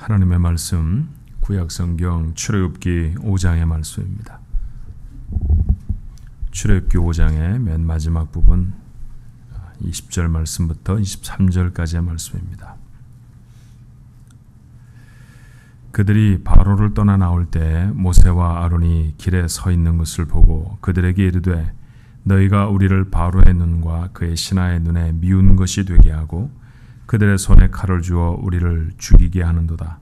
하나님의 말씀 구약성경 출애굽기 5장의 말씀입니다. 출애굽기 5장의 맨 마지막 부분 20절 말씀부터 23절까지의 말씀입니다. 그들이 바로를 떠나 나올 때 모세와 아론이 길에 서 있는 것을 보고 그들에게 이르되 너희가 우리를 바로의 눈과 그의 신하의 눈에 미운 것이 되게 하고 그들의 손에 칼을 주어 우리를 죽이게 하는도다.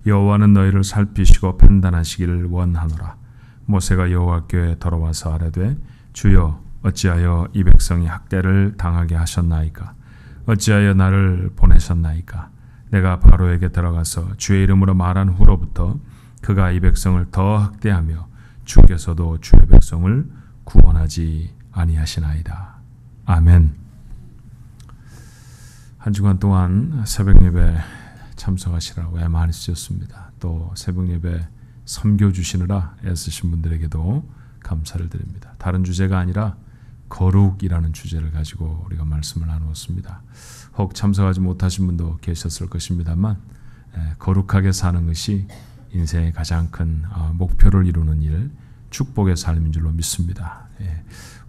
여호와는 너희를 살피시고 판단하시기를 원하노라. 모세가 여호와께 돌아와서 아뢰되 주여 어찌하여 이 백성이 학대를 당하게 하셨나이까? 어찌하여 나를 보내셨나이까? 내가 바로에게 들어가서 주의 이름으로 말한 후로부터 그가 이 백성을 더 학대하며 주께서도 주의 백성을 구원하지 아니하시나이다. 아멘. 한 주간 동안 새벽 예배 참석하시라고 애 많이 쓰셨습니다. 또 새벽 예배 섬겨 주시느라 애쓰신 분들에게도 감사를 드립니다. 다른 주제가 아니라 거룩이라는 주제를 가지고 우리가 말씀을 나누었습니다. 혹 참석하지 못하신 분도 계셨을 것입니다만 거룩하게 사는 것이 인생의 가장 큰 목표를 이루는 일, 축복의 삶인 줄로 믿습니다.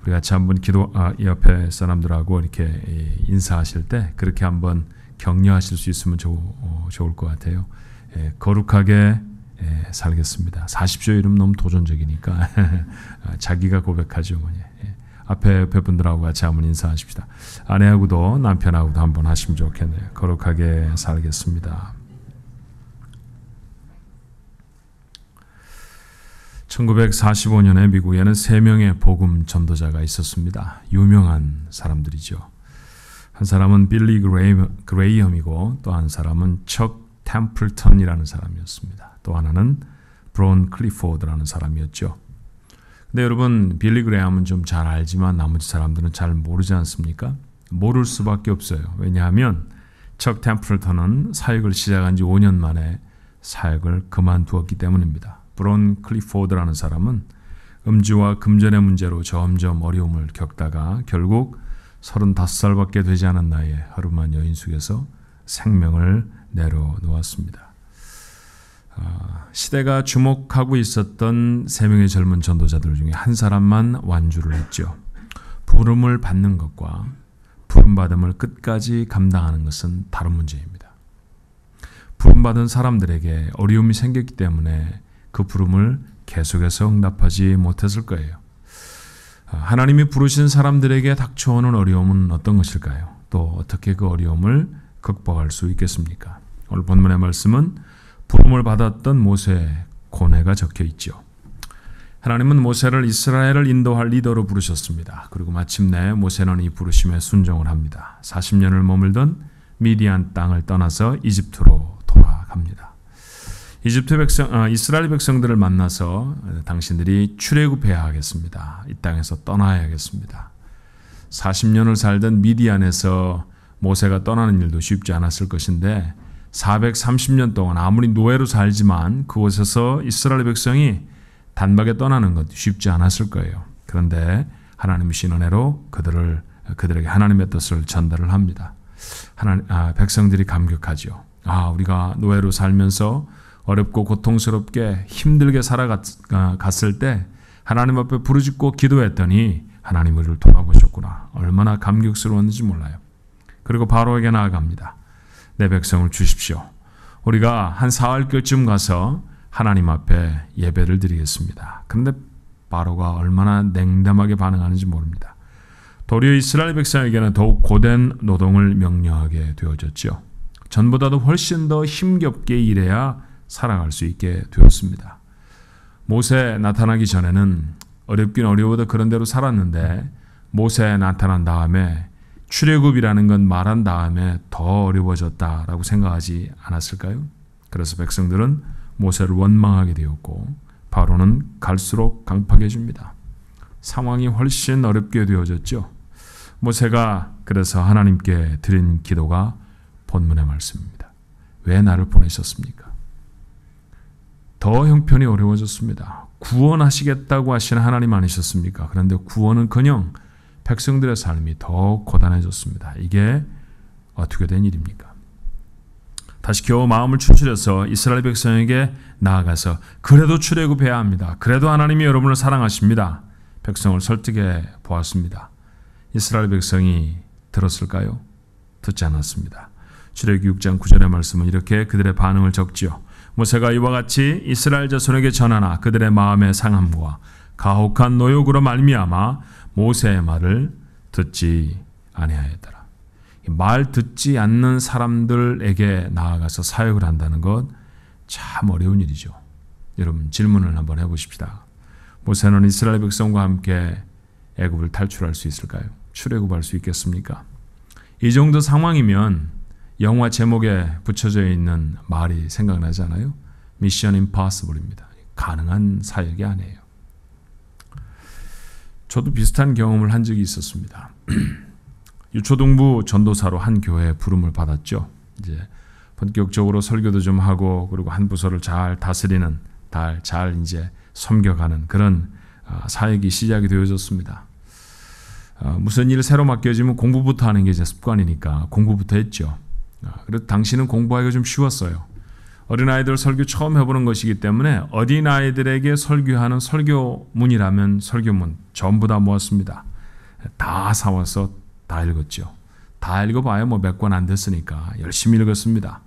우리 같이 한번 기도 옆에 사람들하고 이렇게 인사하실 때 그렇게 한번 격려하실 수 있으면 좋을 것 같아요. 거룩하게 살겠습니다. 사십시오 이름 너무 도전적이니까 자기가 고백하죠. 앞에 분들하고 같이 한번 인사하십시다. 아내하고도 남편하고도 한번 하시면 좋겠네요. 거룩하게 살겠습니다. 1945년에 미국에는 3명의 복음 전도자가 있었습니다. 유명한 사람들이죠. 한 사람은 빌리 그레이엄이고 또 한 사람은 척 템플턴이라는 사람이었습니다. 또 하나는 브론 클리포드라는 사람이었죠. 근데 여러분 빌리 그레이엄은 좀 잘 알지만 나머지 사람들은 잘 모르지 않습니까? 모를 수밖에 없어요. 왜냐하면 척 템플턴은 사역을 시작한 지 5년 만에 사역을 그만두었기 때문입니다. 브론 클리포드라는 사람은 음주와 금전의 문제로 점점 어려움을 겪다가 결국 35살밖에 되지 않은 나이에 허름한 여인 속에서 생명을 내려놓았습니다. 시대가 주목하고 있었던 3명의 젊은 전도자들 중에 한 사람만 완주를 했죠. 부름을 받는 것과 부름받음을 끝까지 감당하는 것은 다른 문제입니다. 부름받은 사람들에게 어려움이 생겼기 때문에 그 부름을 계속해서 응답하지 못했을 거예요. 하나님이 부르신 사람들에게 닥쳐오는 어려움은 어떤 것일까요? 또 어떻게 그 어려움을 극복할 수 있겠습니까? 오늘 본문의 말씀은 부름을 받았던 모세의 고뇌가 적혀 있죠. 하나님은 모세를 이스라엘을 인도할 리더로 부르셨습니다. 그리고 마침내 모세는 이 부르심에 순종을 합니다. 40년을 머물던 미디안 땅을 떠나서 이집트로 돌아갑니다. 이스라엘 백성들을 만나서 당신들이 출애굽해야 하겠습니다. 이 땅에서 떠나야겠습니다. 40년을 살던 미디안에서 모세가 떠나는 일도 쉽지 않았을 것인데 430년 동안 아무리 노예로 살지만 그곳에서 이스라엘 백성이 단박에 떠나는 것도 쉽지 않았을 거예요. 그런데 하나님이신 은혜로 그들에게 하나님의 뜻을 전달을 합니다. 백성들이 감격하죠. 우리가 노예로 살면서 어렵고 고통스럽게 힘들게 살아갔을 때 하나님 앞에 부르짖고 기도했더니 하나님 우리를 돌아보셨구나. 얼마나 감격스러웠는지 몰라요. 그리고 바로에게 나아갑니다. 내 백성을 주십시오. 우리가 한 사흘쯤 가서 하나님 앞에 예배를 드리겠습니다. 그런데 바로가 얼마나 냉담하게 반응하는지 모릅니다. 도리어 이스라엘 백성에게는 더욱 고된 노동을 명령하게 되어졌죠. 전보다도 훨씬 더 힘겹게 일해야 살아갈 수 있게 되었습니다. 모세 나타나기 전에는 어렵긴 어려워도 그런 대로 살았는데 모세 나타난 다음에 출애굽이라는 건 말한 다음에 더 어려워졌다라고 생각하지 않았을까요? 그래서 백성들은 모세를 원망하게 되었고 바로는 갈수록 강팍해집니다. 상황이 훨씬 어렵게 되어졌죠. 모세가 그래서 하나님께 드린 기도가 본문의 말씀입니다. 왜 나를 보내셨습니까? 더 형편이 어려워졌습니다. 구원하시겠다고 하시는 하나님 아니셨습니까? 그런데 구원은커녕 백성들의 삶이 더 고단해졌습니다. 이게 어떻게 된 일입니까? 다시 겨우 마음을 추스려서 이스라엘 백성에게 나아가서 그래도 출애굽해야 합니다. 그래도 하나님이 여러분을 사랑하십니다. 백성을 설득해 보았습니다. 이스라엘 백성이 들었을까요? 듣지 않았습니다. 출애굽기 6장 9절의 말씀은 이렇게 그들의 반응을 적지요. 모세가 이와 같이 이스라엘 자손에게 전하나 그들의 마음의 상함과 가혹한 노욕으로 말미암아 모세의 말을 듣지 아니하였더라. 말 듣지 않는 사람들에게 나아가서 사역을 한다는 것 참 어려운 일이죠. 여러분 질문을 한번 해보십시다. 모세는 이스라엘 백성과 함께 애굽을 탈출할 수 있을까요? 출애굽할 수 있겠습니까? 이 정도 상황이면 영화 제목에 붙여져 있는 말이 생각나지 않아요? 미션 임파서블입니다. 가능한 사역이 아니에요. 저도 비슷한 경험을 한 적이 있었습니다. 유초등부 전도사로 한 교회에 부름을 받았죠. 이제 본격적으로 설교도 좀 하고 그리고 한 부서를 잘 다스리는, 잘 이제 섬겨가는 그런 사역이 시작이 되어졌습니다. 무슨 일을 새로 맡겨지면 공부부터 하는 게 이제 습관이니까 공부부터 했죠. 그래도 당시는 공부하기가 좀 쉬웠어요. 어린아이들 설교 처음 해보는 것이기 때문에 어린아이들에게 설교하는 설교문이라면 설교문 전부 다 모았습니다. 다 사와서 다 읽었죠. 다 읽어봐야 뭐 몇 권 안 됐으니까 열심히 읽었습니다.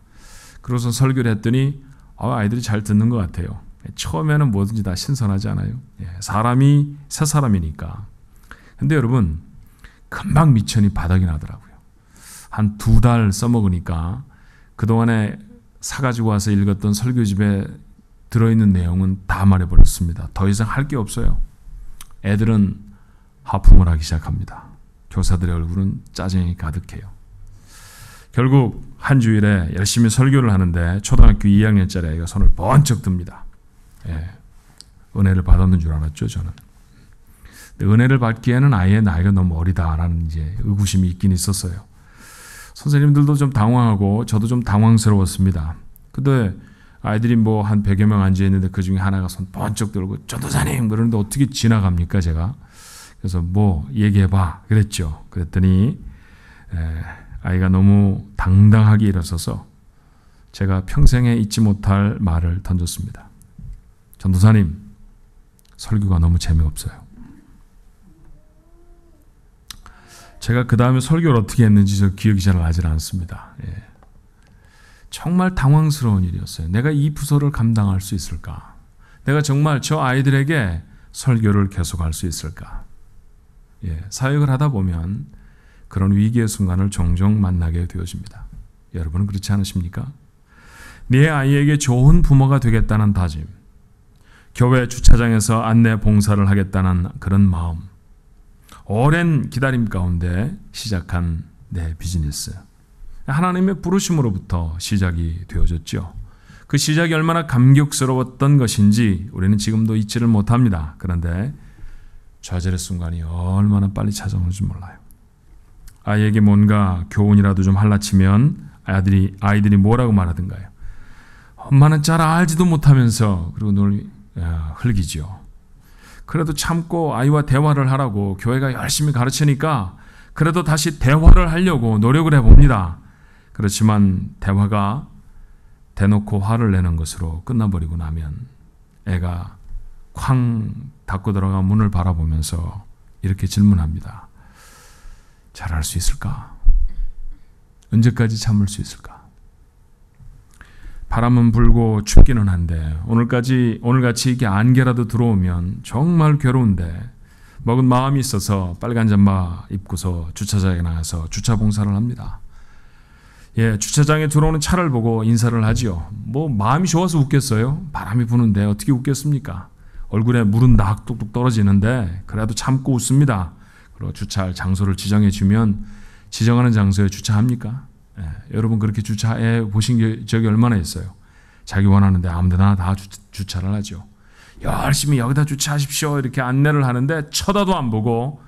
그래서 설교를 했더니 아이들이 잘 듣는 것 같아요. 처음에는 뭐든지 다 신선하지 않아요? 사람이 새 사람이니까. 근데 여러분 금방 미천이 바닥이 나더라고요. 한 2달 써먹으니까 그동안에 사가지고 와서 읽었던 설교집에 들어있는 내용은 다 말해버렸습니다. 더 이상 할 게 없어요. 애들은 하품을 하기 시작합니다. 교사들의 얼굴은 짜증이 가득해요. 결국 한 주일에 열심히 설교를 하는데 초등학교 2학년짜리 아이가 손을 번쩍 듭니다. 은혜를 받았는 줄 알았죠, 저는. 은혜를 받기에는 아이의 나이가 너무 어리다라는 이제 의구심이 있긴 있었어요. 선생님들도 좀 당황하고 저도 좀 당황스러웠습니다. 근데 아이들이 뭐 한 100여 명 앉아 있는데 그 중에 하나가 손 번쩍 들고 전도사님 그러는데 어떻게 지나갑니까 제가? 그래서 뭐 얘기해봐 그랬죠. 그랬더니 아이가 너무 당당하게 일어서서 제가 평생에 잊지 못할 말을 던졌습니다. 전도사님 설교가 너무 재미없어요. 제가 그 다음에 설교를 어떻게 했는지 저 기억이 잘 나질 않습니다. 정말 당황스러운 일이었어요. 내가 이 부서를 감당할 수 있을까? 내가 정말 저 아이들에게 설교를 계속할 수 있을까? 사역을 하다 보면 그런 위기의 순간을 종종 만나게 되어집니다. 여러분은 그렇지 않으십니까? 네 아이에게 좋은 부모가 되겠다는 다짐, 교회 주차장에서 안내 봉사를 하겠다는 그런 마음, 오랜 기다림 가운데 시작한 내 비즈니스, 하나님의 부르심으로부터 시작이 되어졌죠. 그 시작이 얼마나 감격스러웠던 것인지 우리는 지금도 잊지를 못합니다. 그런데 좌절의 순간이 얼마나 빨리 찾아오는지 몰라요. 아이에게 뭔가 교훈이라도 좀 할라치면 아이들이 뭐라고 말하던가요? 엄마는 잘 알지도 못하면서 그리고 널 흘기죠. 그래도 참고 아이와 대화를 하라고 교회가 열심히 가르치니까 그래도 다시 대화를 하려고 노력을 해봅니다. 그렇지만 대화가 대놓고 화를 내는 것으로 끝나버리고 나면 애가 쾅 닫고 들어간 문을 바라보면서 이렇게 질문합니다. 잘할 수 있을까? 언제까지 참을 수 있을까? 바람은 불고 춥기는 한데 오늘같이 이게 안개라도 들어오면 정말 괴로운데 먹은 마음이 있어서 빨간 잠바 입고서 주차장에 나가서 주차 봉사를 합니다. 주차장에 들어오는 차를 보고 인사를 하지요. 뭐 마음이 좋아서 웃겠어요? 바람이 부는데 어떻게 웃겠습니까? 얼굴에 물은 막 뚝뚝 떨어지는데 그래도 참고 웃습니다. 그리고 주차할 장소를 지정해 주면 지정하는 장소에 주차합니까? 여러분 그렇게 주차해 보신 적이 얼마나 있어요? 자기 원하는데 아무데나 다 주차를 하죠. 열심히 여기다 주차하십시오 이렇게 안내를 하는데 쳐다도 안 보고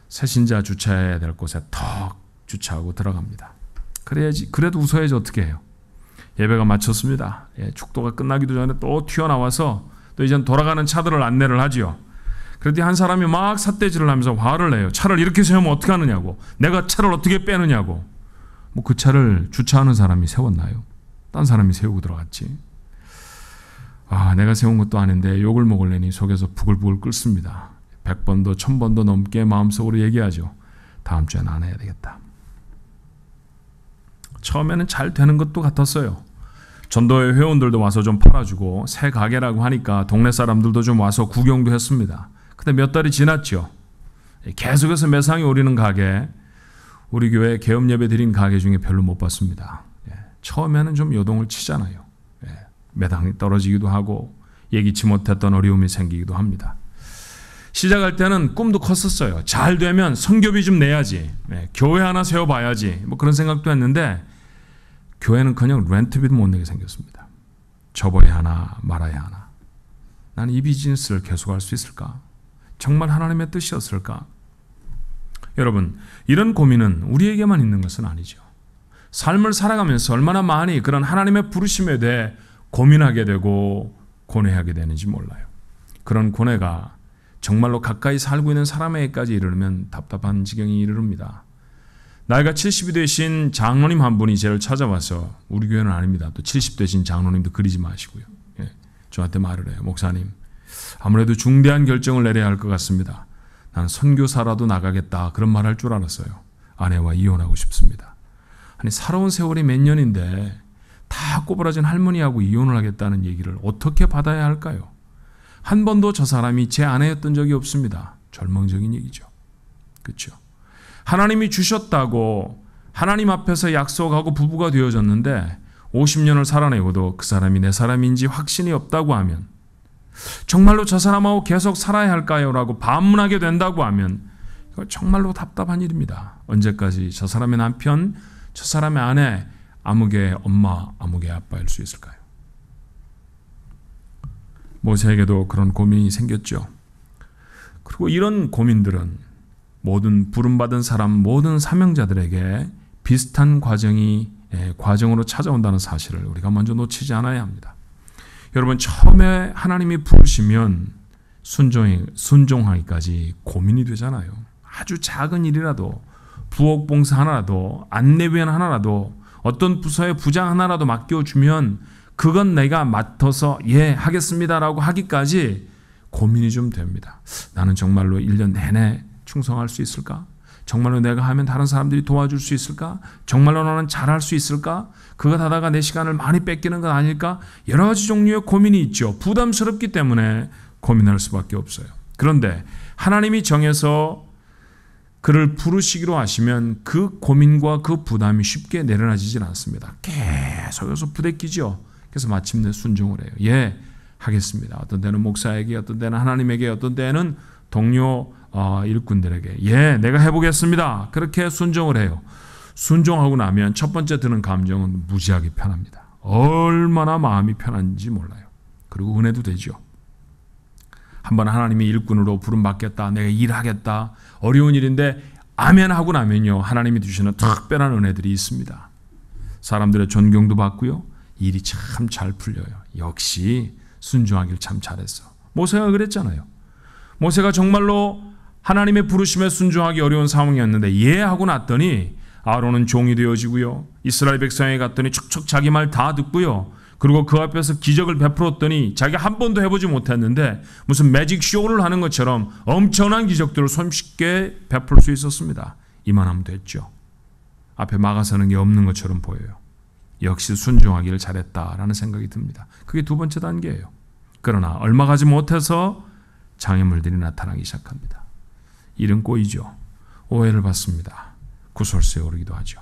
새신자 주차해야 될 곳에 턱 주차하고 들어갑니다. 그래도 웃어야지 어떻게 해요? 예배가 마쳤습니다. 축도가 끝나기도 전에 또 튀어나와서 또 이젠 돌아가는 차들을 안내를 하지요. 그랬더니 한 사람이 막 삿대질을 하면서 화를 내요. 차를 이렇게 세우면 어떻게 하느냐고. 내가 차를 어떻게 빼느냐고. 뭐 그 차를 주차하는 사람이 세웠나요? 딴 사람이 세우고 들어갔지. 내가 세운 것도 아닌데 욕을 먹을래니 속에서 부글부글 끓습니다. 100번도 1000번도 넘게 마음속으로 얘기하죠. 다음 주엔 안 해야 되겠다. 처음에는 잘 되는 것도 같았어요. 전도회 회원들도 와서 좀 팔아주고 새 가게라고 하니까 동네 사람들도 좀 와서 구경도 했습니다. 근데 몇 달이 지났죠. 계속해서 매상이 오르는 가게, 우리 교회 개업 예배 드린 가게 중에 별로 못 봤습니다. 처음에는 좀 요동을 치잖아요. 매당이 떨어지기도 하고 예기치 못했던 어려움이 생기기도 합니다. 시작할 때는 꿈도 컸었어요. 잘 되면 선교비 좀 내야지, 교회 하나 세워봐야지, 뭐 그런 생각도 했는데 교회는커녕 렌트비도 못 내게 생겼습니다. 접어야 하나 말아야 하나. 나는 이 비즈니스를 계속할 수 있을까? 정말 하나님의 뜻이었을까? 여러분, 이런 고민은 우리에게만 있는 것은 아니죠. 삶을 살아가면서 얼마나 많이 그런 하나님의 부르심에 대해 고민하게 되고 고뇌하게 되는지 몰라요. 그런 고뇌가 정말로 가까이 살고 있는 사람에게까지 이르면 답답한 지경이 이르릅니다. 나이가 70이 되신 장로님 한 분이 저를 찾아와서, 우리 교회는 아닙니다. 또 70 되신 장로님도 그리지 마시고요. 저한테 말을 해요. 목사님, 아무래도 중대한 결정을 내려야 할 것 같습니다. 난 선교사라도 나가겠다, 그런 말 할 줄 알았어요. 아내와 이혼하고 싶습니다. 아니, 살아온 세월이 몇 년인데 다 꼬부라진 할머니하고 이혼을 하겠다는 얘기를 어떻게 받아야 할까요? 한 번도 저 사람이 제 아내였던 적이 없습니다. 절망적인 얘기죠. 그렇죠? 하나님이 주셨다고 하나님 앞에서 약속하고 부부가 되어졌는데 50년을 살아내고도 그 사람이 내 사람인지 확신이 없다고 하면, 정말로 저 사람하고 계속 살아야 할까요? 라고 반문하게 된다고 하면 이거 정말로 답답한 일입니다. 언제까지 저 사람의 남편, 저 사람의 아내, 아무개 엄마, 아무개 아빠일 수 있을까요? 모세에게도 그런 고민이 생겼죠. 그리고 이런 고민들은 모든 부름받은 사람, 모든 사명자들에게 비슷한 과정으로 찾아온다는 사실을 우리가 먼저 놓치지 않아야 합니다. 여러분, 처음에 하나님이 부르시면 순종하기까지 고민이 되잖아요. 아주 작은 일이라도, 부엌 봉사 하나라도, 안내위원 하나라도, 어떤 부서의 부장 하나라도 맡겨주면 그건 내가 맡아서 하겠습니다라고 하기까지 고민이 좀 됩니다. 나는 정말로 1년 내내 충성할 수 있을까? 정말로 내가 하면 다른 사람들이 도와줄 수 있을까? 정말로 나는 잘할 수 있을까? 그것 하다가 내 시간을 많이 뺏기는 건 아닐까? 여러 가지 종류의 고민이 있죠. 부담스럽기 때문에 고민할 수밖에 없어요. 그런데 하나님이 정해서 그를 부르시기로 하시면 그 고민과 그 부담이 쉽게 내려놔지질 않습니다. 계속해서 부대끼죠. 그래서 마침내 순종을 해요. 하겠습니다. 어떤 때는 목사에게, 어떤 때는 하나님에게, 어떤 때는 동료 일꾼들에게 내가 해보겠습니다. 그렇게 순종을 해요. 순종하고 나면 첫 번째 드는 감정은 무지하게 편합니다. 얼마나 마음이 편한지 몰라요. 그리고 은혜도 되죠. 한번 하나님이 일꾼으로 부름받겠다, 내가 일하겠다, 어려운 일인데 아멘 하고 나면요, 하나님이 주시는 특별한 은혜들이 있습니다. 사람들의 존경도 받고요, 일이 참 잘 풀려요. 역시 순종하길 참 잘했어. 모세가 그랬잖아요. 모세가 정말로 하나님의 부르심에 순종하기 어려운 상황이었는데 하고 났더니 아론은 종이 되어지고요, 이스라엘 백성에 갔더니 척척 자기 말 다 듣고요, 그리고 그 앞에서 기적을 베풀었더니 자기가 한 번도 해보지 못했는데 무슨 매직 쇼를 하는 것처럼 엄청난 기적들을 손쉽게 베풀 수 있었습니다. 이만하면 됐죠. 앞에 막아서는 게 없는 것처럼 보여요. 역시 순종하기를 잘했다라는 생각이 듭니다. 그게 두 번째 단계예요. 그러나 얼마 가지 못해서 장애물들이 나타나기 시작합니다. 일은 꼬이죠. 오해를 받습니다. 구설수에 오르기도 하죠.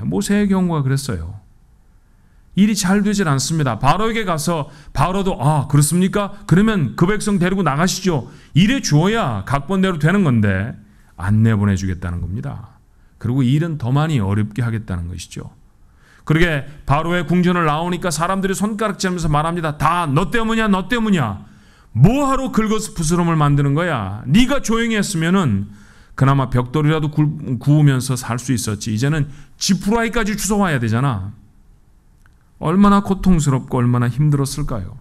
모세의 경우가 그랬어요. 일이 잘 되질 않습니다. 바로에게 가서 바로도 그렇습니까? 그러면 그 백성 데리고 나가시죠. 일해 주어야 각본대로 되는 건데 안 내보내주겠다는 겁니다. 그리고 일은 더 많이 어렵게 하겠다는 것이죠. 그러게 바로의 궁전을 나오니까 사람들이 손가락질하면서 말합니다. 다 너 때문이야, 너 때문이야. 뭐하러 긁어서 부스럼을 만드는 거야. 네가 조용히 했으면은 그나마 벽돌이라도 구우면서 살 수 있었지. 이제는 지푸라기까지 주워와야 되잖아. 얼마나 고통스럽고 얼마나 힘들었을까요?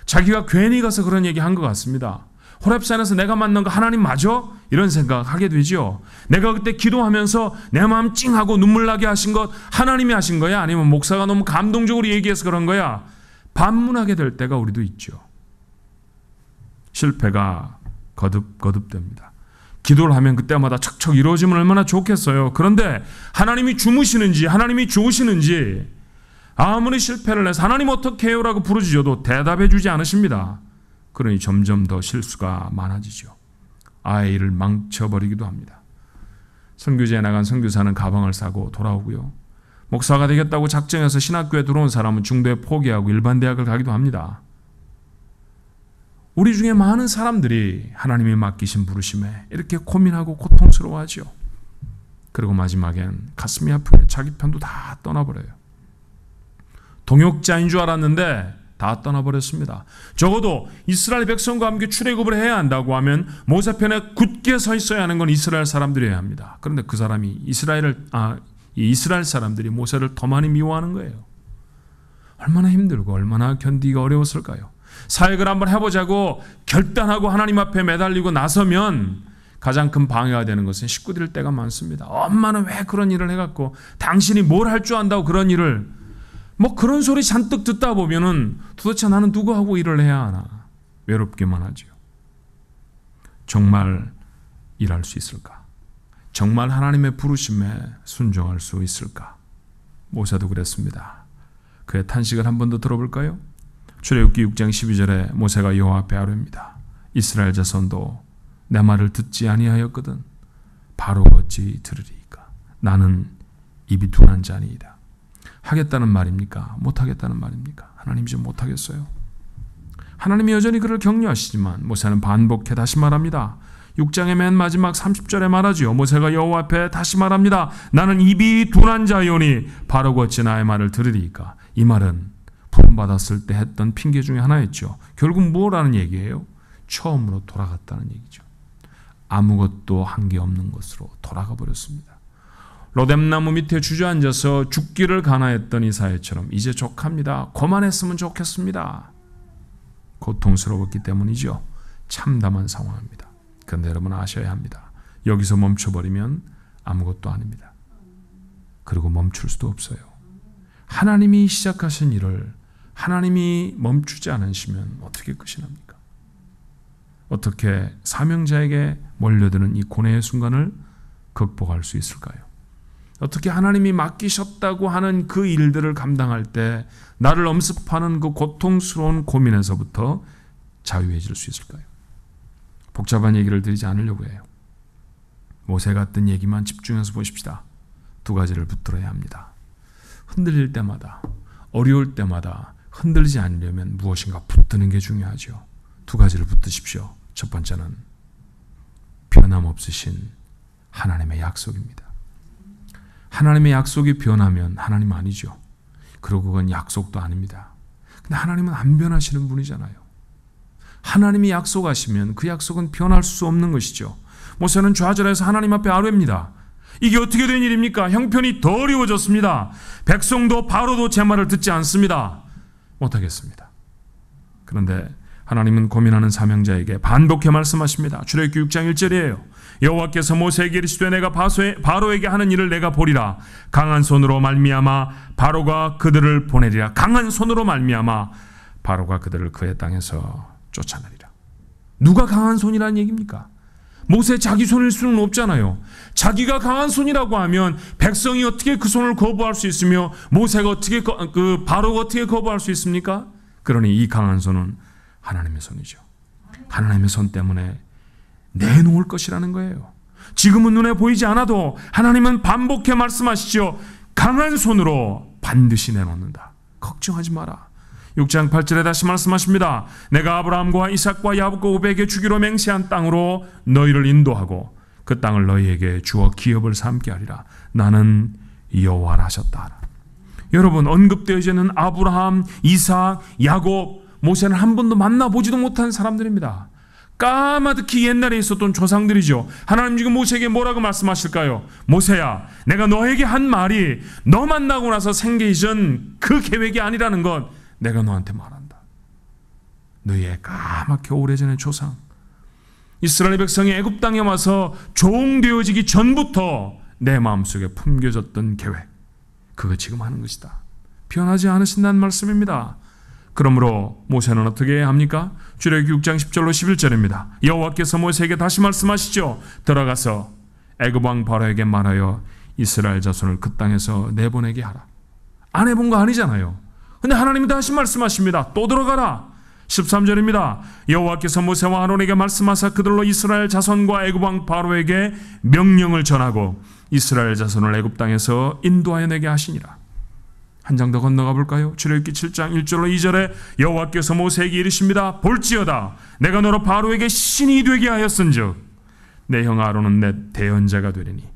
자기가 괜히 가서 그런 얘기 한 것 같습니다. 호렙산에서 내가 만난 거 하나님 맞아? 이런 생각하게 되죠. 내가 그때 기도하면서 내 마음 찡하고 눈물 나게 하신 것 하나님이 하신 거야? 아니면 목사가 너무 감동적으로 얘기해서 그런 거야? 반문하게 될 때가 우리도 있죠. 실패가 거듭됩니다. 기도를 하면 그때마다 척척 이루어지면 얼마나 좋겠어요. 그런데 하나님이 주무시는지 하나님이 좋으시는지 아무리 실패를 해서 하나님 어떻게 해요? 라고 부르짖어도 대답해 주지 않으십니다. 그러니 점점 더 실수가 많아지죠. 아이를 망쳐버리기도 합니다. 선교지에 나간 선교사는 가방을 싸고 돌아오고요. 목사가 되겠다고 작정해서 신학교에 들어온 사람은 중도에 포기하고 일반 대학을 가기도 합니다. 우리 중에 많은 사람들이 하나님이 맡기신 부르심에 이렇게 고민하고 고통스러워하죠. 그리고 마지막엔 가슴이 아프게 자기 편도 다 떠나버려요. 동역자인 줄 알았는데 다 떠나버렸습니다. 적어도 이스라엘 백성과 함께 출애굽을 해야 한다고 하면 모세 편에 굳게 서 있어야 하는 건 이스라엘 사람들이어야 합니다. 그런데 그 사람이 이스라엘 사람들이 모세를 더 많이 미워하는 거예요. 얼마나 힘들고 얼마나 견디기가 어려웠을까요? 사역을 한번 해보자고 결단하고 하나님 앞에 매달리고 나서면 가장 큰 방해가 되는 것은 식구들 때가 많습니다. 엄마는 왜 그런 일을 해갖고 당신이 뭘 할 줄 안다고 그런 일을 그런 소리 잔뜩 듣다 보면은 도대체 나는 누구하고 일을 해야 하나 외롭기만 하죠. 정말 일할 수 있을까? 정말 하나님의 부르심에 순종할 수 있을까? 모세도 그랬습니다. 그의 탄식을 한 번 더 들어볼까요? 출애굽기 6장 12절에 모세가 여호와 앞에 아뢰입니다. 이스라엘 자손도 내 말을 듣지 아니하였거든 바로가 어찌 들으리이까? 나는 입이 둔한 자니이다. 하겠다는 말입니까? 못하겠다는 말입니까? 하나님이 좀 못하겠어요. 하나님이 여전히 그를 격려하시지만 모세는 반복해 다시 말합니다. 6장의 맨 마지막 30절에 말하지요. 모세가 여호와 앞에 다시 말합니다. 나는 입이 둔한 자요니 바로가 어찌 나의 말을 들으리이까? 이 말은 부름받았을 때 했던 핑계 중에 하나였죠. 결국 뭐라는 얘기예요? 처음으로 돌아갔다는 얘기죠. 아무것도 한 게 없는 것으로 돌아가 버렸습니다. 로뎀나무 밑에 주저앉아서 죽기를 간하했던 이사야처럼 이제 족합니다. 그만했으면 좋겠습니다. 고통스러웠기 때문이죠. 참담한 상황입니다. 그런데 여러분 아셔야 합니다. 여기서 멈춰버리면 아무것도 아닙니다. 그리고 멈출 수도 없어요. 하나님이 시작하신 일을 하나님이 멈추지 않으시면 어떻게 끝이 납니까? 어떻게 사명자에게 몰려드는 이 고뇌의 순간을 극복할 수 있을까요? 어떻게 하나님이 맡기셨다고 하는 그 일들을 감당할 때 나를 엄습하는 그 고통스러운 고민에서부터 자유해질 수 있을까요? 복잡한 얘기를 드리지 않으려고 해요. 모세가 했던 얘기만 집중해서 보십시다. 두 가지를 붙들어야 합니다. 흔들릴 때마다, 어려울 때마다 흔들리지 않으려면 무엇인가 붙드는 게 중요하죠. 두 가지를 붙드십시오. 첫 번째는 변함없으신 하나님의 약속입니다. 하나님의 약속이 변하면 하나님 아니죠. 그리고 그건 약속도 아닙니다. 근데 하나님은 안 변하시는 분이잖아요. 하나님이 약속하시면 그 약속은 변할 수 없는 것이죠. 모세는 좌절해서 하나님 앞에 아뢰입니다. 이게 어떻게 된 일입니까? 형편이 더 어려워졌습니다. 백성도 바로도 제 말을 듣지 않습니다. 못하겠습니다. 그런데 하나님은 고민하는 사명자에게 반복해 말씀하십니다. 출애굽기 6장 1절이에요. 여호와께서 모세에게 이르시되 내가 바로에게 하는 일을 내가 보리라. 강한 손으로 말미암아 바로가 그들을 보내리라. 강한 손으로 말미암아 바로가 그들을 그의 땅에서 쫓아내리라. 누가 강한 손이라는 얘기입니까? 모세 자기 손일 수는 없잖아요. 자기가 강한 손이라고 하면 백성이 어떻게 그 손을 거부할 수 있으며 모세가 어떻게 바로가 어떻게 거부할 수 있습니까? 그러니 이 강한 손은 하나님의 손이죠. 하나님의 손 때문에 내놓을 것이라는 거예요. 지금은 눈에 보이지 않아도 하나님은 반복해 말씀하시죠. 강한 손으로 반드시 내놓는다. 걱정하지 마라. 6장 8절에 다시 말씀하십니다. 내가 아브라함과 이삭과 야곱에게 주기로 맹세한 땅으로 너희를 인도하고 그 땅을 너희에게 주어 기업을 삼게 하리라. 나는 여호와라 하셨다. 여러분 언급되어져 있는 아브라함, 이삭, 야곱, 모세는 한 번도 만나보지도 못한 사람들입니다. 까마득히 옛날에 있었던 조상들이죠. 하나님 지금 모세에게 뭐라고 말씀하실까요? 모세야, 내가 너에게 한 말이 너 만나고 나서 생기 전 그 계획이 아니라는 것 내가 너한테 말한다. 너희의 까맣게 오래전의 조상, 이스라엘 백성이 애굽 땅에 와서 종되어지기 전부터 내 마음속에 품겨졌던 계획, 그거 지금 하는 것이다. 변하지 않으신다는 말씀입니다. 그러므로 모세는 어떻게 해야 합니까? 출애굽기 6장 10절로 11절입니다. 여호와께서 모세에게 다시 말씀하시죠. 들어가서 애굽 왕 바로에게 말하여 이스라엘 자손을 그 땅에서 내보내게 하라. 안 해본 거 아니잖아요. 근데 하나님이 다시 말씀하십니다. 또 들어가라. 13절입니다. 여호와께서 모세와 아론에게 말씀하사 그들로 이스라엘 자손과 애굽 왕 바로에게 명령을 전하고 이스라엘 자손을 애굽 땅에서 인도하여 내게 하시니라. 한 장 더 건너가 볼까요? 출애굽기 7장 1절로 2절에 여호와께서 모세에게 이르십니다. 볼지어다 내가 너로 바로에게 신이 되게 하였은즉 내 형 아론은 내 대언자가 되리니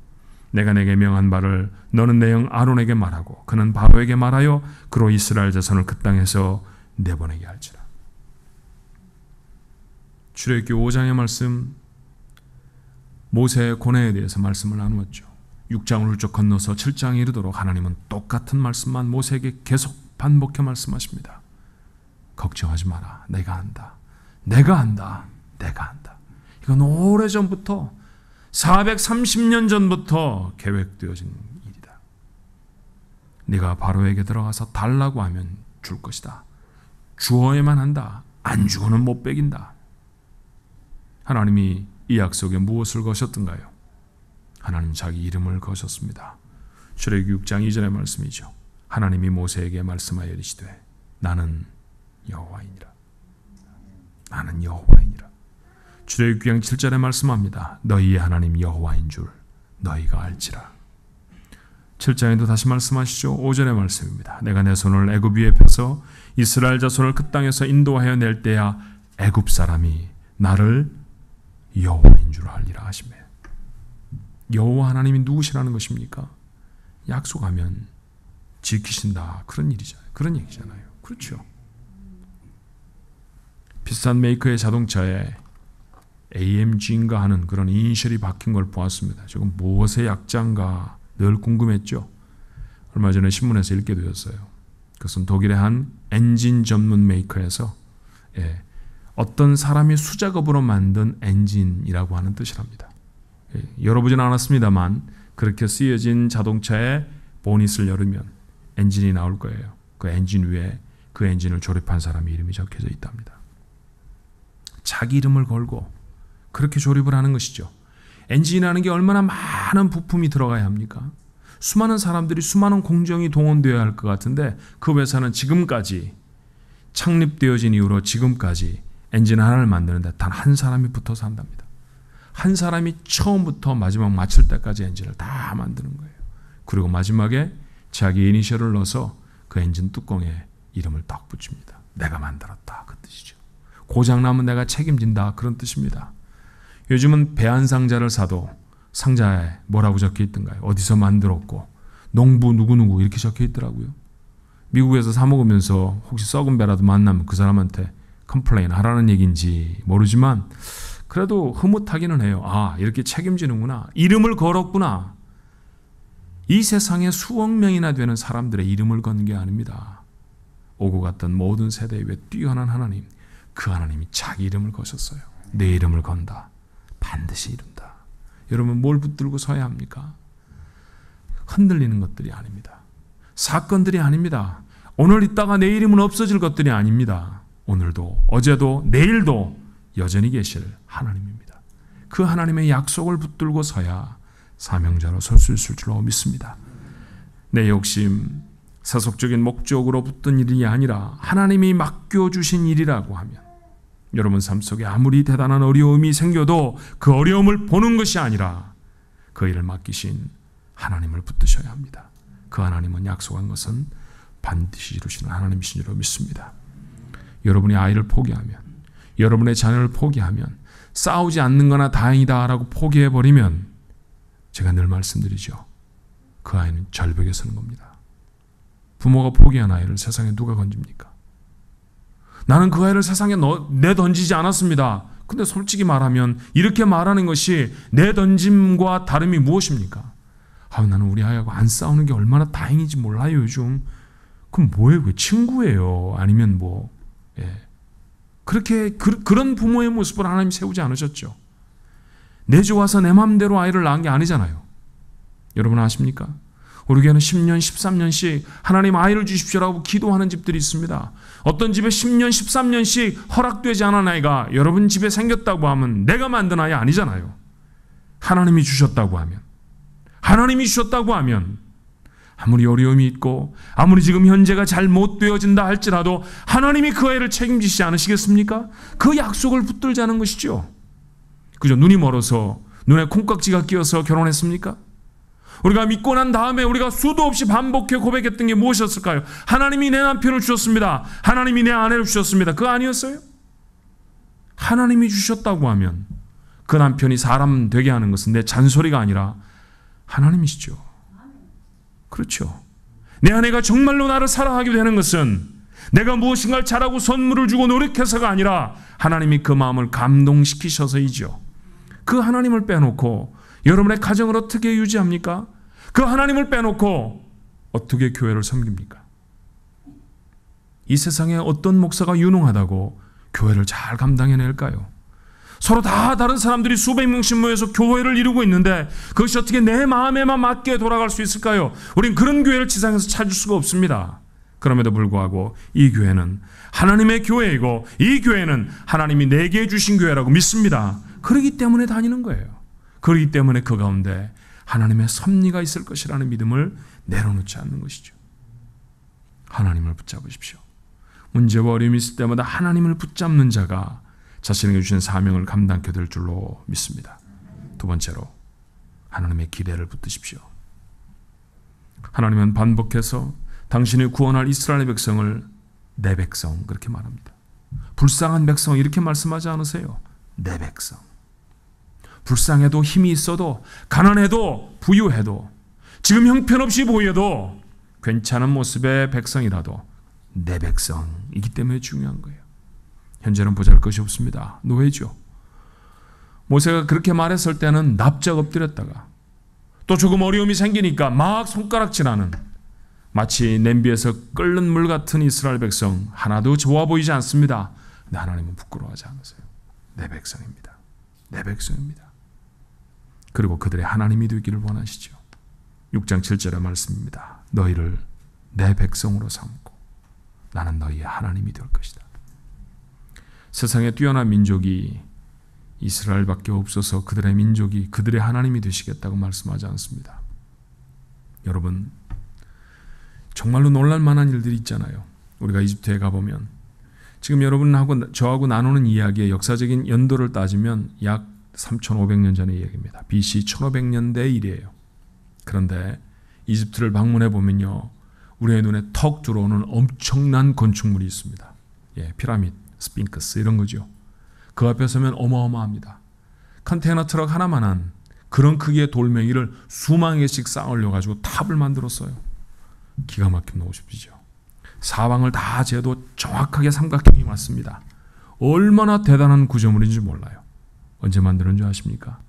내가 내게 명한 바를 너는 내 형 아론에게 말하고 그는 바로에게 말하여 그로 이스라엘 자손을 그 땅에서 내보내게 할지라. 출애굽기 5장의 말씀, 모세의 고뇌에 대해서 말씀을 나누었죠. 6장을 훌쩍 건너서 7장에 이르도록 하나님은 똑같은 말씀만 모세에게 계속 반복해 말씀하십니다. 걱정하지 마라. 내가 한다. 내가 한다. 내가 한다. 이건 오래전부터 430년 전부터 계획되어진 일이다. 네가 바로에게 들어가서 달라고 하면 줄 것이다. 주어야만 한다. 안 주고는 못 베긴다. 하나님이 이 약속에 무엇을 거셨던가요? 하나님 자기 이름을 거셨습니다. 출애굽기 6장 2절의 말씀이죠. 하나님이 모세에게 말씀하여 이르시되 나는 여호와이니라. 나는 여호와이니라. 출애굽기 6장 7절에 말씀합니다. 너희의 하나님 여호와인 줄 너희가 알지라. 7장에도 다시 말씀하시죠. 5절의 말씀입니다. 내가 내 손을 애굽 위에 펴서 이스라엘 자손을 그 땅에서 인도하여 낼 때야 애굽 사람이 나를 여호와인 줄 알리라 하시며, 여호와 하나님이 누구시라는 것입니까? 약속하면 지키신다. 그런 일이잖아요. 그런 얘기잖아요. 그렇죠. 비싼 메이커의 자동차에 AMG인가 하는 그런 이니셜이 박힌 걸 보았습니다. 지금 무엇의 약자인가 늘 궁금했죠. 얼마 전에 신문에서 읽게 되었어요. 그것은 독일의 한 엔진 전문 메이커에서 어떤 사람이 수작업으로 만든 엔진이라고 하는 뜻이랍니다. 열어보지는 않았습니다만 그렇게 쓰여진 자동차의 보닛을 열으면 엔진이 나올 거예요. 그 엔진 위에 그 엔진을 조립한 사람의 이름이 적혀져 있답니다. 자기 이름을 걸고 그렇게 조립을 하는 것이죠. 엔진이라는 게 얼마나 많은 부품이 들어가야 합니까? 수많은 사람들이, 수많은 공정이 동원되어야 할 것 같은데 그 회사는 지금까지 창립되어진 이후로 지금까지 엔진 하나를 만드는데 단 한 사람이 붙어서 한답니다. 한 사람이 처음부터 마지막 마칠 때까지 엔진을 다 만드는 거예요. 그리고 마지막에 자기 이니셜을 넣어서 그 엔진 뚜껑에 이름을 딱 붙입니다. 내가 만들었다. 그 뜻이죠. 고장나면 내가 책임진다. 그런 뜻입니다. 요즘은 배안상자를 사도 상자에 뭐라고 적혀 있던가요? 어디서 만들었고 농부 누구누구 이렇게 적혀 있더라고요. 미국에서 사 먹으면서 혹시 썩은 배라도 만나면 그 사람한테 컴플레인 하라는 얘기인지 모르지만 그래도 흐뭇하기는 해요. 아, 이렇게 책임지는구나. 이름을 걸었구나. 이 세상에 수억 명이나 되는 사람들의 이름을 건 게 아닙니다. 오고 갔던 모든 세대 위에 뛰어난 하나님, 그 하나님이 자기 이름을 거셨어요. 내 이름을 건다. 반드시 이룬다. 여러분 뭘 붙들고 서야 합니까? 흔들리는 것들이 아닙니다. 사건들이 아닙니다. 오늘 있다가 내일이면 없어질 것들이 아닙니다. 오늘도 어제도 내일도 여전히 계실 하나님입니다. 그 하나님의 약속을 붙들고 서야 사명자로 설 수 있을 줄로 믿습니다. 내 욕심, 세속적인 목적으로 붙든 일이 아니라 하나님이 맡겨주신 일이라고 하면 여러분 삶 속에 아무리 대단한 어려움이 생겨도 그 어려움을 보는 것이 아니라 그 일을 맡기신 하나님을 붙드셔야 합니다. 그 하나님은 약속한 것은 반드시 이루시는 하나님이신 줄로 믿습니다. 여러분이 아이를 포기하면, 여러분의 자녀를 포기하면, 싸우지 않는 거나 다행이다라고 포기해버리면 제가 늘 말씀드리죠. 그 아이는 절벽에 서는 겁니다. 부모가 포기한 아이를 세상에 누가 건집니까? 나는 그 아이를 세상에 내던지지 않았습니다. 근데 솔직히 말하면 이렇게 말하는 것이 내던짐과 다름이 무엇입니까? 나는 우리 아이하고 안 싸우는 게 얼마나 다행인지 몰라요 요즘. 그럼 뭐예요? 왜 친구예요? 아니면 그렇게 그런 부모의 모습을 하나님 세우지 않으셨죠. 내 좋아서 내 마음대로 아이를 낳은 게 아니잖아요. 여러분 아십니까? 우리 교회는 10년, 13년씩 하나님 아이를 주십시오라고 기도하는 집들이 있습니다. 어떤 집에 10년, 13년씩 허락되지 않은 아이가 여러분 집에 생겼다고 하면 내가 만든 아이 아니잖아요. 하나님이 주셨다고 하면, 하나님이 주셨다고 하면 아무리 어려움이 있고 아무리 지금 현재가 잘 못 되어진다 할지라도 하나님이 그 아이를 책임지시지 않으시겠습니까? 그 약속을 붙들자는 것이죠. 그죠? 눈이 멀어서 눈에 콩깍지가 끼어서 결혼했습니까? 우리가 믿고 난 다음에 우리가 수도 없이 반복해 고백했던 게 무엇이었을까요? 하나님이 내 남편을 주셨습니다. 하나님이 내 아내를 주셨습니다. 그거 아니었어요? 하나님이 주셨다고 하면 그 남편이 사람 되게 하는 것은 내 잔소리가 아니라 하나님이시죠. 그렇죠. 내 아내가 정말로 나를 사랑하게 되는 것은 내가 무엇인가를 잘하고 선물을 주고 노력해서가 아니라 하나님이 그 마음을 감동시키셔서이죠. 그 하나님을 빼놓고 여러분의 가정을 어떻게 유지합니까? 그 하나님을 빼놓고 어떻게 교회를 섬깁니까? 이 세상에 어떤 목사가 유능하다고 교회를 잘 감당해낼까요? 서로 다 다른 사람들이 수백 명씩 모여서 교회를 이루고 있는데 그것이 어떻게 내 마음에만 맞게 돌아갈 수 있을까요? 우린 그런 교회를 지상에서 찾을 수가 없습니다. 그럼에도 불구하고 이 교회는 하나님의 교회이고 이 교회는 하나님이 내게 주신 교회라고 믿습니다. 그렇기 때문에 다니는 거예요. 그렇기 때문에 그 가운데 하나님의 섭리가 있을 것이라는 믿음을 내려놓지 않는 것이죠. 하나님을 붙잡으십시오. 문제와 어려움이 있을 때마다 하나님을 붙잡는 자가 자신에게 주신 사명을 감당하게 될 줄로 믿습니다. 두 번째로 하나님의 기대를 붙드십시오. 하나님은 반복해서 당신이 구원할 이스라엘 백성을 내 백성 그렇게 말합니다. 불쌍한 백성 이렇게 말씀하지 않으세요? 내 백성. 불쌍해도 힘이 있어도 가난해도 부유해도 지금 형편없이 보여도 괜찮은 모습의 백성이라도 내 백성이기 때문에 중요한 거예요. 현재는 보잘것이 없습니다. 노예죠. 모세가 그렇게 말했을 때는 납작 엎드렸다가 또 조금 어려움이 생기니까 막 손가락질하는 마치 냄비에서 끓는 물 같은 이스라엘 백성 하나도 좋아 보이지 않습니다. 근데 하나님은 부끄러워하지 않으세요. 내 백성입니다. 내 백성입니다. 그리고 그들의 하나님이 되기를 원하시죠. 6장 7절의 말씀입니다. 너희를 내 백성으로 삼고 나는 너희의 하나님이 될 것이다. 세상에 뛰어난 민족이 이스라엘밖에 없어서 그들의 민족이 그들의 하나님이 되시겠다고 말씀하지 않습니다. 여러분 정말로 놀랄만한 일들이 있잖아요. 우리가 이집트에 가보면 지금 여러분하고 저하고 나누는 이야기의 역사적인 연도를 따지면 약 3,500년 전의 이야기입니다. BC 1500년대 일이에요. 그런데 이집트를 방문해 보면요, 우리의 눈에 턱 들어오는 엄청난 건축물이 있습니다. 피라미드, 스핑크스 이런 거죠. 그 앞에 서면 어마어마합니다. 컨테이너 트럭 하나만한 그런 크기의 돌멩이를 수만 개씩 쌓아 올려가지고 탑을 만들었어요. 기가 막힌 모습이죠. 사방을 다 재도 정확하게 삼각형이 맞습니다. 얼마나 대단한 구조물인지 몰라요. 언제 만드는 줄 아십니까?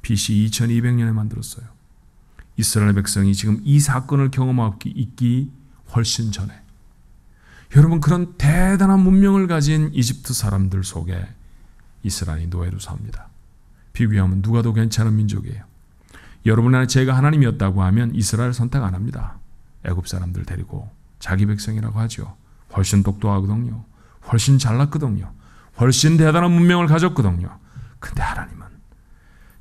BC 2200년에 만들었어요. 이스라엘 백성이 지금 이 사건을 경험하고 있기 훨씬 전에. 여러분 그런 대단한 문명을 가진 이집트 사람들 속에 이스라엘이 노예로 삽니다. 비교하면 누가 더 괜찮은 민족이에요. 여러분 안에 제가 하나님이었다고 하면 이스라엘 선택 안 합니다. 애굽 사람들 데리고 자기 백성이라고 하죠. 훨씬 똑똑하거든요. 훨씬 잘났거든요. 훨씬 대단한 문명을 가졌거든요. 근데 하나님은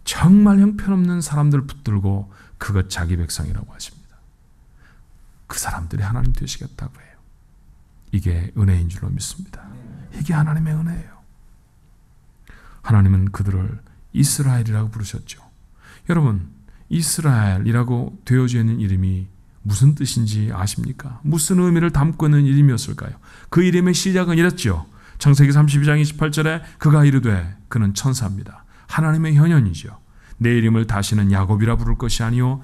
정말 형편없는 사람들 붙들고 그것 자기 백성이라고 하십니다. 그 사람들이 하나님 되시겠다고 해요. 이게 은혜인 줄로 믿습니다. 이게 하나님의 은혜예요. 하나님은 그들을 이스라엘이라고 부르셨죠. 여러분 이스라엘이라고 되어져 있는 이름이 무슨 뜻인지 아십니까? 무슨 의미를 담고 있는 이름이었을까요? 그 이름의 시작은 이랬죠. 창세기 32장 28절에 그가 이르되 그는 천사입니다. 하나님의 현현이죠. 내 이름을 다시는 야곱이라 부를 것이 아니요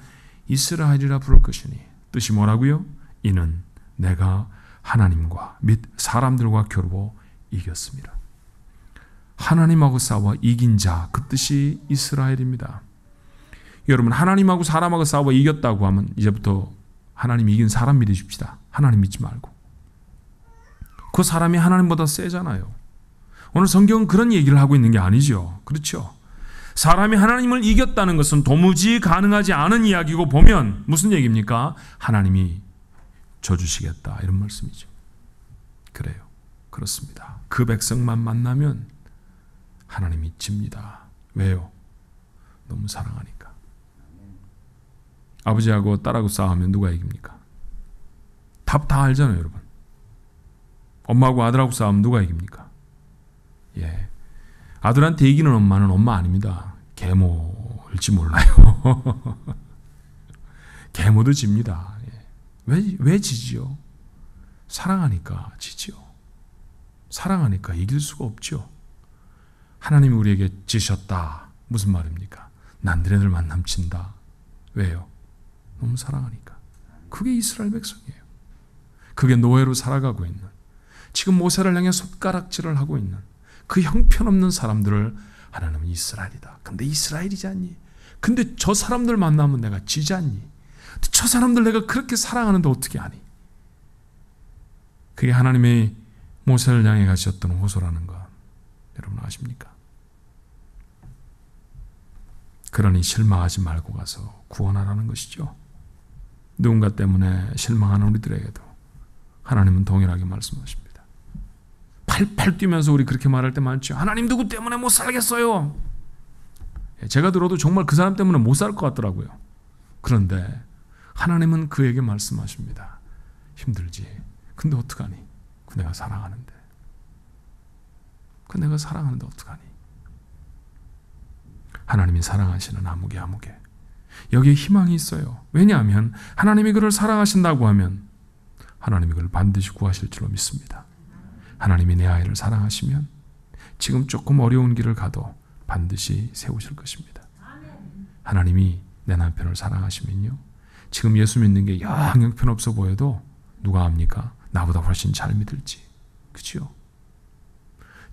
이스라엘이라 부를 것이니 뜻이 뭐라고요? 이는 내가 하나님과 및 사람들과 겨루어 이겼습니다. 하나님하고 싸워 이긴 자, 그 뜻이 이스라엘입니다. 여러분 하나님하고 사람하고 싸워 이겼다고 하면 이제부터 하나님 이긴 사람 믿으십시다. 하나님 믿지 말고. 그 사람이 하나님보다 세잖아요. 오늘 성경은 그런 얘기를 하고 있는 게 아니죠. 그렇죠? 사람이 하나님을 이겼다는 것은 도무지 가능하지 않은 이야기고 보면 무슨 얘기입니까? 하나님이 져주시겠다 이런 말씀이죠. 그래요. 그렇습니다. 그 백성만 만나면 하나님이 집니다. 왜요? 너무 사랑하니까. 아버지하고 딸하고 싸우면 누가 이깁니까? 답 다 알잖아요, 여러분. 엄마하고 아들하고 싸우면 누가 이깁니까? 예. 아들한테 이기는 엄마는 엄마 아닙니다. 계모일지 몰라요. 계모도 집니다. 예. 왜 지지요? 사랑하니까 지지요. 사랑하니까 이길 수가 없죠. 하나님이 우리에게 지셨다. 무슨 말입니까? 난드레들 만남친다. 왜요? 너무 사랑하니까. 그게 이스라엘 백성이에요. 그게 노예로 살아가고 있는, 지금 모세를 향해 손가락질을 하고 있는 그 형편없는 사람들을 하나님은 이스라엘이다. 근데 이스라엘이지 않니? 근데 저 사람들 만나면 내가 지지 않니? 저 사람들 내가 그렇게 사랑하는데 어떻게 하니? 그게 하나님의 모세를 향해 가셨던 호소라는 것 여러분 아십니까? 그러니 실망하지 말고 가서 구원하라는 것이죠. 누군가 때문에 실망하는 우리들에게도 하나님은 동일하게 말씀하십니다. 팔팔 뛰면서 우리 그렇게 말할 때 많죠. 하나님 누구 때문에 못 살겠어요. 제가 들어도 정말 그 사람 때문에 못 살 것 같더라고요. 그런데 하나님은 그에게 말씀하십니다. 힘들지. 근데 어떡하니? 그 내가 사랑하는데. 그 내가 사랑하는데 어떡하니? 하나님이 사랑하시는 아무개. 여기에 희망이 있어요. 왜냐하면 하나님이 그를 사랑하신다고 하면 하나님이 그를 반드시 구하실 줄로 믿습니다. 하나님이 내 아이를 사랑하시면 지금 조금 어려운 길을 가도 반드시 세우실 것입니다. 하나님이 내 남편을 사랑하시면요, 지금 예수 믿는 게 영 형편없어 보여도 누가 압니까? 나보다 훨씬 잘 믿을지. 그렇죠?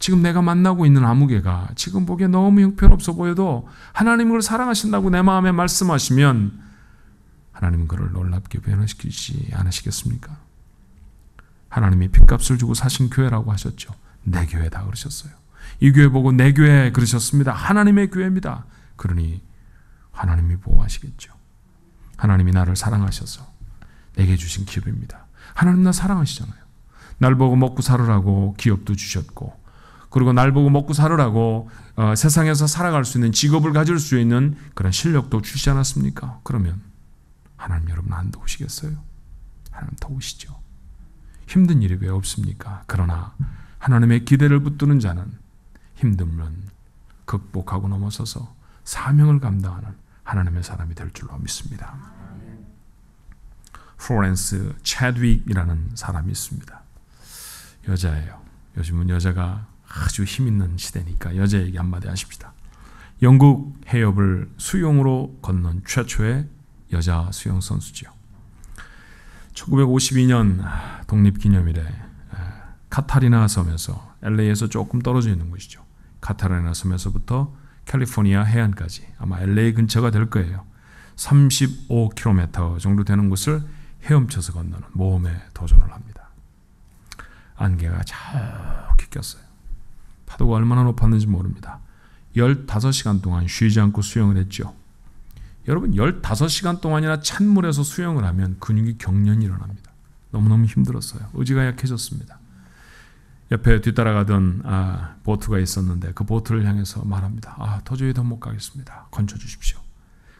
지금 내가 만나고 있는 아무개가 지금 보기에 너무 형편없어 보여도 하나님을 사랑하신다고 내 마음에 말씀하시면 하나님은 그를 놀랍게 변화시키지 않으시겠습니까? 하나님이 핏값을 주고 사신 교회라고 하셨죠. 내 교회다 그러셨어요. 이 교회 보고 내 교회 그러셨습니다. 하나님의 교회입니다. 그러니 하나님이 보호하시겠죠. 하나님이 나를 사랑하셔서 내게 주신 기업입니다. 하나님 나 사랑하시잖아요. 날 보고 먹고 살으라고 기업도 주셨고, 그리고 날 보고 먹고 살으라고 세상에서 살아갈 수 있는 직업을 가질 수 있는 그런 실력도 주시지 않았습니까? 그러면 하나님 여러분 안 도우시겠어요? 하나님 도우시죠. 힘든 일이 왜 없습니까? 그러나 하나님의 기대를 붙드는 자는 힘듦은 극복하고 넘어서서 사명을 감당하는 하나님의 사람이 될 줄로 믿습니다. 플로렌스 채드윅이라는 사람이 있습니다. 여자예요. 요즘은 여자가 아주 힘있는 시대니까 여자 얘기 한마디 하십시다. 영국 해협을 수영으로 건넌 최초의 여자 수영 선수지요. 1952년 독립기념일에 카타리나 섬에서 LA에서 조금 떨어져 있는 곳이죠. 카타리나 섬에서부터 캘리포니아 해안까지 아마 LA 근처가 될 거예요. 35km 정도 되는 곳을 헤엄쳐서 건너는 모험에 도전을 합니다. 안개가 저기 꼈어요. 파도가 얼마나 높았는지 모릅니다. 15시간 동안 쉬지 않고 수영을 했죠. 여러분 15시간 동안이나 찬물에서 수영을 하면 근육이 경련이 일어납니다. 너무너무 힘들었어요. 의지가 약해졌습니다. 옆에 뒤따라가던 보트가 있었는데 그 보트를 향해서 말합니다. 도저히 더 못 가겠습니다. 건져주십시오.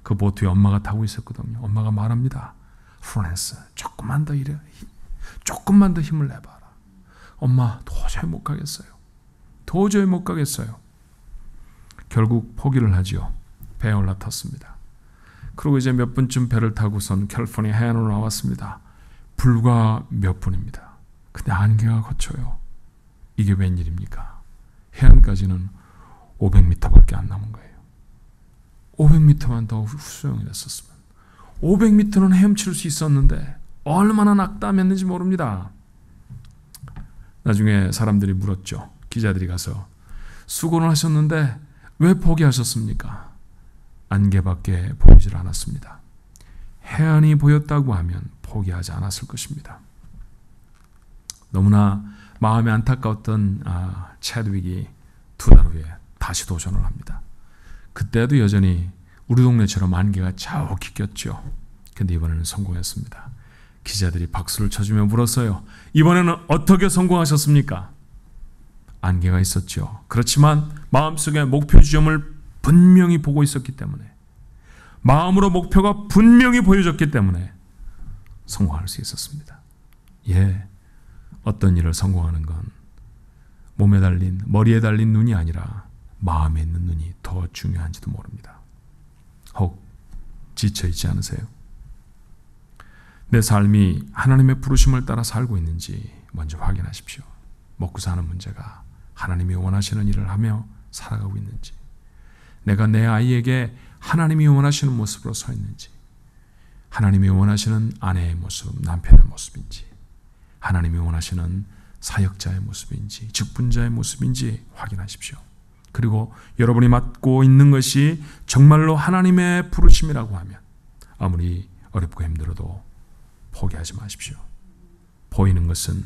그 보트에 엄마가 타고 있었거든요. 엄마가 말합니다. 플로렌스 조금만 더 힘을 내봐라. 엄마 도저히 못 가겠어요. 도저히 못 가겠어요. 결국 포기를 하지요. 배에 올라탔습니다. 그리고 이제 몇 분쯤 배를 타고선 캘리포니아 해안으로 나왔습니다. 불과 몇 분입니다. 근데 안개가 거쳐요. 이게 웬일입니까? 해안까지는 500m밖에 안 남은 거예요. 500m만 더 수영을 했었으면 500m는 헤엄칠 수 있었는데 얼마나 낙담했는지 모릅니다. 나중에 사람들이 물었죠. 기자들이 가서 수고를 하셨는데 왜 포기하셨습니까? 안개밖에 보이질 않았습니다. 해안이 보였다고 하면 포기하지 않았을 것입니다. 너무나 마음이 안타까웠던 채드윅이 2달 후에 다시 도전을 합니다. 그때도 여전히 우리 동네처럼 안개가 자욱히 꼈죠. 근데 이번에는 성공했습니다. 기자들이 박수를 쳐주며 물었어요. 이번에는 어떻게 성공하셨습니까? 안개가 있었죠. 그렇지만 마음속에 목표 지점을 분명히 보고 있었기 때문에, 마음으로 목표가 분명히 보여졌기 때문에 성공할 수 있었습니다. 어떤 일을 성공하는 건 몸에 달린, 머리에 달린 눈이 아니라 마음에 있는 눈이 더 중요한지도 모릅니다. 혹 지쳐있지 않으세요? 내 삶이 하나님의 부르심을 따라 살고 있는지 먼저 확인하십시오. 먹고 사는 문제가 하나님이 원하시는 일을 하며 살아가고 있는지, 내가 내 아이에게 하나님이 원하시는 모습으로 서 있는지, 하나님이 원하시는 아내의 모습, 남편의 모습인지, 하나님이 원하시는 사역자의 모습인지, 직분자의 모습인지 확인하십시오. 그리고 여러분이 맡고 있는 것이 정말로 하나님의 부르심이라고 하면 아무리 어렵고 힘들어도 포기하지 마십시오. 보이는 것은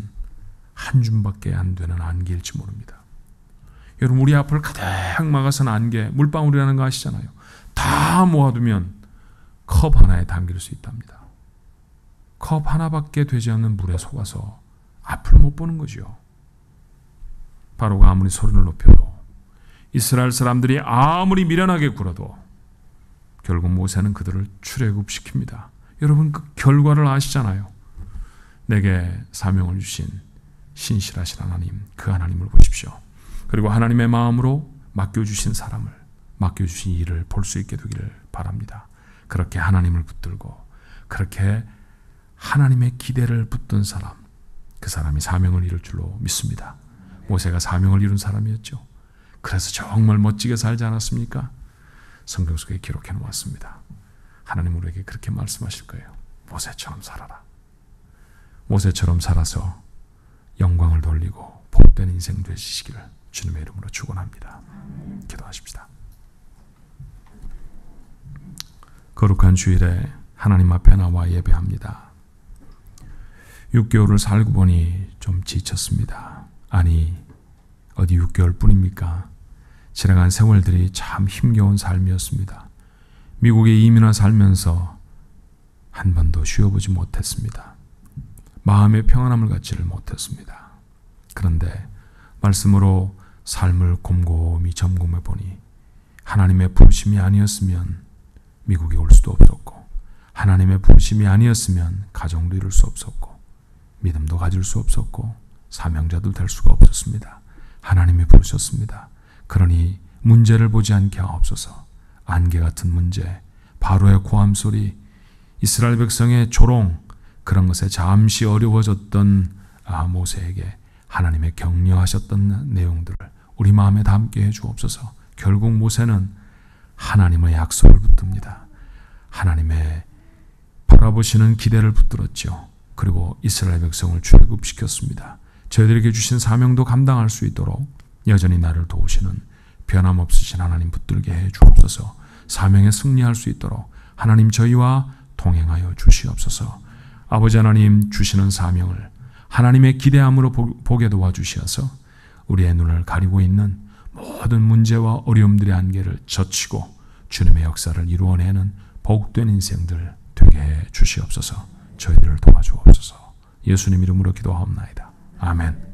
한 줌밖에 안 되는 안개일지 모릅니다. 여러분, 우리 앞을 가득 막아서는 안개, 물방울이라는 거 아시잖아요. 다 모아두면 컵 하나에 담길 수 있답니다. 컵 하나밖에 되지 않는 물에 속아서 앞을 못 보는 거죠. 바로가 아무리 소리를 높여도, 이스라엘 사람들이 아무리 미련하게 굴어도 결국 모세는 그들을 출애굽시킵니다. 여러분, 그 결과를 아시잖아요. 내게 사명을 주신 신실하신 하나님, 그 하나님을 보십시오. 그리고 하나님의 마음으로 맡겨주신 사람을, 맡겨주신 일을 볼 수 있게 되기를 바랍니다. 그렇게 하나님을 붙들고 그렇게 하나님의 기대를 붙든 사람, 그 사람이 사명을 이룰 줄로 믿습니다. 모세가 사명을 이룬 사람이었죠. 그래서 정말 멋지게 살지 않았습니까? 성경 속에 기록해 놓았습니다. 하나님 우리에게 그렇게 말씀하실 거예요. 모세처럼 살아라. 모세처럼 살아서 영광을 돌리고 복된 인생 되시기를 주님의 이름으로 축원합니다. 기도하십시다. 거룩한 주일에 하나님 앞에 나와 예배합니다. 6개월을 살고 보니 좀 지쳤습니다. 아니, 어디 6개월 뿐입니까? 지나간 세월들이 참 힘겨운 삶이었습니다. 미국에 이민와 살면서 한 번도 쉬어보지 못했습니다. 마음의 평안함을 갖지를 못했습니다. 그런데 말씀으로 삶을 곰곰이 점검해 보니 하나님의 부르심이 아니었으면 미국에 올 수도 없었고, 하나님의 부르심이 아니었으면 가정도 이룰 수 없었고, 믿음도 가질 수 없었고, 사명자도 될 수가 없었습니다. 하나님이 부르셨습니다. 그러니 문제를 보지 않게 하옵소서. 안개 같은 문제, 바로의 고함 소리, 이스라엘 백성의 조롱, 그런 것에 잠시 어려워졌던 모세에게 하나님의 격려하셨던 내용들을 우리 마음에 담게 해 주옵소서. 결국 모세는 하나님의 약속을 붙듭니다. 하나님의 바라보시는 기대를 붙들었죠. 그리고 이스라엘 백성을 출애굽시켰습니다. 저희들에게 주신 사명도 감당할 수 있도록 여전히 나를 도우시는 변함없으신 하나님 붙들게 해 주옵소서. 사명에 승리할 수 있도록 하나님 저희와 동행하여 주시옵소서. 아버지 하나님, 주시는 사명을 하나님의 기대함으로 보게 도와주시어서 우리의 눈을 가리고 있는 모든 문제와 어려움들의 안개를 젖히고 주님의 역사를 이루어내는 복된 인생들 되게 해 주시옵소서. 저희들을 도와주옵소서. 예수님 이름으로 기도하옵나이다. 아멘.